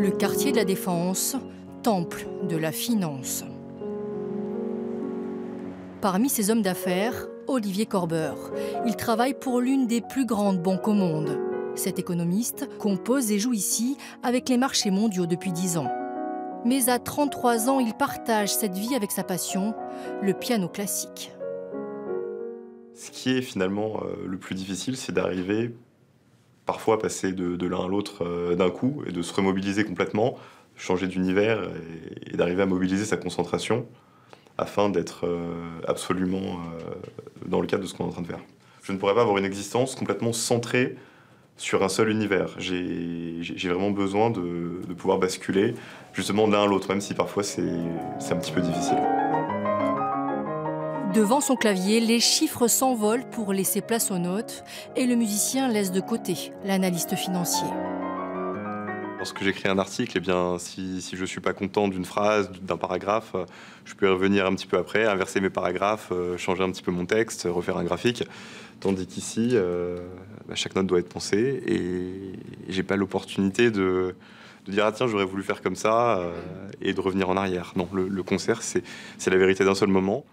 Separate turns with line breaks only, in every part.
Le quartier de la Défense, temple de la finance. Parmi ces hommes d'affaires, Olivier Corbeur. Il travaille pour l'une des plus grandes banques au monde. Cet économiste compose et joue ici avec les marchés mondiaux depuis 10 ans. Mais à 33 ans, il partage cette vie avec sa passion, le piano classique.
Ce qui est finalement le plus difficile, c'est d'arriver parfois à passer de l'un à l'autre d'un coup et de se remobiliser complètement, changer d'univers et d'arriver à mobiliser sa concentration afin d'être absolument dans le cadre de ce qu'on est en train de faire. Je ne pourrais pas avoir une existence complètement centrée sur un seul univers. J'ai vraiment besoin de pouvoir basculer justement de l'un à l'autre, même si parfois c'est un petit peu difficile.
Devant son clavier, les chiffres s'envolent pour laisser place aux notes et le musicien laisse de côté l'analyste financier.
Lorsque j'écris un article, eh bien, si je ne suis pas content d'une phrase, d'un paragraphe, je peux y revenir un petit peu après, inverser mes paragraphes, changer un petit peu mon texte, refaire un graphique. Tandis qu'ici, chaque note doit être pensée et j'ai pas l'opportunité de dire « Ah tiens, j'aurais voulu faire comme ça » et de revenir en arrière. Non, le concert, c'est la vérité d'un seul moment.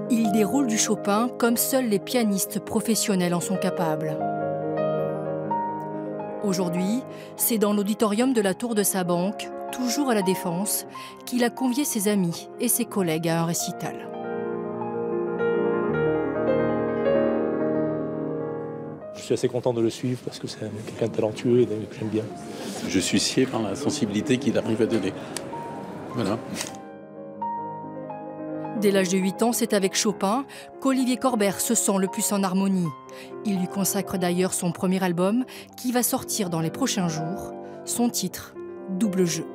Il déroule du Chopin comme seuls les pianistes professionnels en sont capables. Aujourd'hui, c'est dans l'auditorium de la tour de sa banque, toujours à la Défense, qu'il a convié ses amis et ses collègues à un récital.
Je suis assez content de le suivre parce que c'est quelqu'un de talentueux et que j'aime bien.
Je suis scié par la sensibilité qu'il arrive à donner. Voilà.
Dès l'âge de 8 ans, c'est avec Chopin qu'Olivier Corbeur se sent le plus en harmonie. Il lui consacre d'ailleurs son premier album qui va sortir dans les prochains jours. Son titre, Double jeu.